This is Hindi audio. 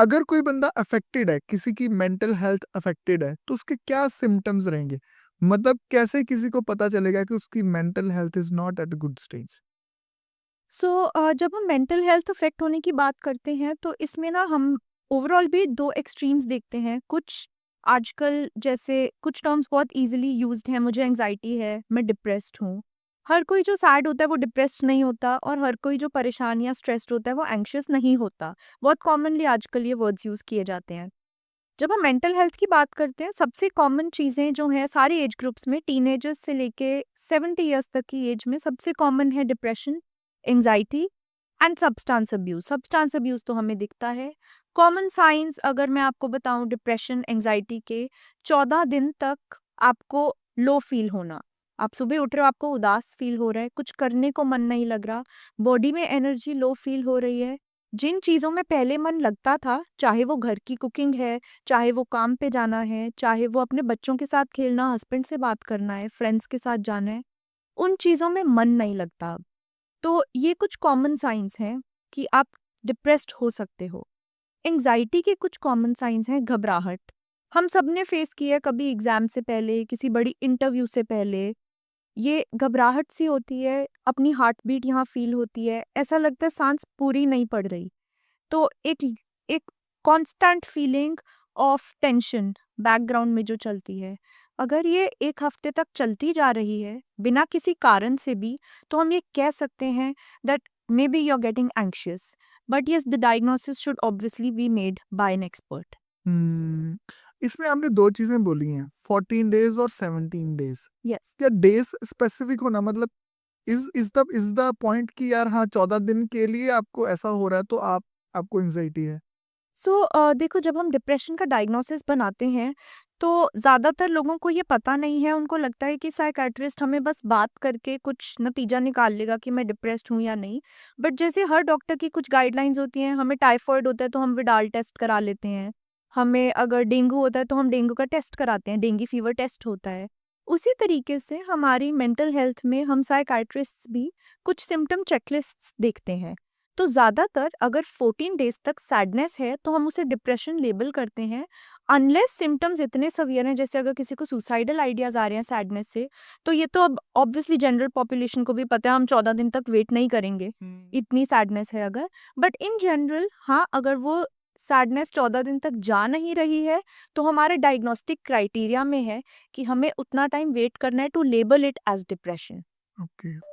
अगर कोई बंदा अफेक्टेड है, किसी की मेंटल हेल्थ अफेक्टेड है, तो उसके क्या सिम्पटम्स रहेंगे? मतलब कैसे किसी को पता चलेगा कि उसकी mental health is not at a good stage? जब हम मेंटल हेल्थ इफेक्ट होने की बात करते हैं तो इसमें ना हम ओवरऑल भी दो एक्सट्रीम्स देखते हैं। कुछ आजकल जैसे कुछ टर्म्स बहुत इजीली यूज्ड हैं, मुझे एंजाइटी है, मैं डिप्रेस्ड हूँ। हर कोई जो सैड होता है वो डिप्रेस्ड नहीं होता, और हर कोई जो परेशान या स्ट्रेस्ड होता है वो एंग्शियस नहीं होता। बहुत कॉमनली आजकल ये वर्ड्स यूज किए जाते हैं। जब हम मेंटल हेल्थ की बात करते हैं, सबसे कॉमन चीज़ें जो हैं सारी एज ग्रुप्स में, टीनेजर्स से लेके 70 ईयर्स तक की एज में, सबसे कॉमन है depression, anxiety and substance abuse. Substance abuse तो हमें दिखता है। कॉमन साइंस अगर मैं आपको बताऊं डिप्रेशन एंजाइटी के, 14 दिन तक आपको लो फील होना। आप सुबह उठ रहे हो, आपको उदास फील हो रहा है, कुछ करने को मन नहीं लग रहा, बॉडी में एनर्जी लो फील हो रही है। जिन चीज़ों में पहले मन लगता था, चाहे वो घर की कुकिंग है, चाहे वो काम पे जाना है, चाहे वो अपने बच्चों के साथ खेलना, हस्बैंड से बात करना है, फ्रेंड्स के साथ जाना है, उन चीज़ों में मन नहीं लगता अब। तो ये कुछ कॉमन साइंस हैं कि आप डिप्रेस्ड हो सकते हो। एंग्जायटी के कुछ कॉमन साइंस हैं, घबराहट। हम सब ने फेस किया है कभी एग्जाम से पहले, किसी बड़ी इंटरव्यू से पहले। ये घबराहट सी होती है, अपनी हार्ट बीट यहाँ फील होती है, ऐसा लगता है सांस पूरी नहीं पड़ रही। तो एक एक constant feeling of tension background में जो चलती है, अगर ये 1 हफ्ते तक चलती जा रही है बिना किसी कारण से भी, तो हम ये कह सकते हैं that may be you are getting anxious. But yes, the diagnosis should obviously be made by an expert. Hmm, इसमें आपने 2 चीज़ें बोली हैं, 14 डेज़ और 17 डेज़। यस। क्या डेज़ स्पेसिफिक होना मतलब इज़ द पॉइंट कि यार हाँ, 14 दिन के लिए आपको ऐसा हो रहा है तो आपको एंग्ज़ायटी है? देखो, जब हम डिप्रेशन का डायग्नोसिस बनाते हैं तो ज़्यादातर लोगों को ये पता नहीं है, उनको लगता है कि साइकेट्रिस्ट हमें बस बात करके कुछ नतीजा निकाल लेगा कि मैं डिप्रेस्ड हूँ या नहीं। बट जैसे हर डॉक्टर की कुछ गाइडलाइंस होती हैं, हमें टाइफॉइड होता है तो हम विडाल टेस्ट करा लेते हैं, हमें अगर डेंगू होता है तो हम डेंगू का टेस्ट कराते हैं, डेंगू फीवर टेस्ट होता है। उसी तरीके से हमारी मेंटल हेल्थ में हम साइकेट्रिस्ट भी कुछ सिम्टम चेकलिस्ट्स देखते हैं। तो ज़्यादातर अगर 14 डेज तक सैडनेस है तो हम उसे डिप्रेशन लेबल करते हैं, अनलेस सिम्टम्स इतने सवियर हैं, जैसे अगर किसी को सुसाइडल आइडियाज आ रहे हैं सैडनेस से, तो ये तो अब ऑब्वियसली जनरल पॉपुलेशन को भी पता है, हम 14 दिन तक वेट नहीं करेंगे इतनी सैडनेस है अगर। बट इन जनरल हाँ, अगर वो सैडनेस 14 दिन तक जा नहीं रही है तो हमारे डायग्नोस्टिक क्राइटेरिया में है कि हमें उतना टाइम वेट करना है to label it as depression. Okay.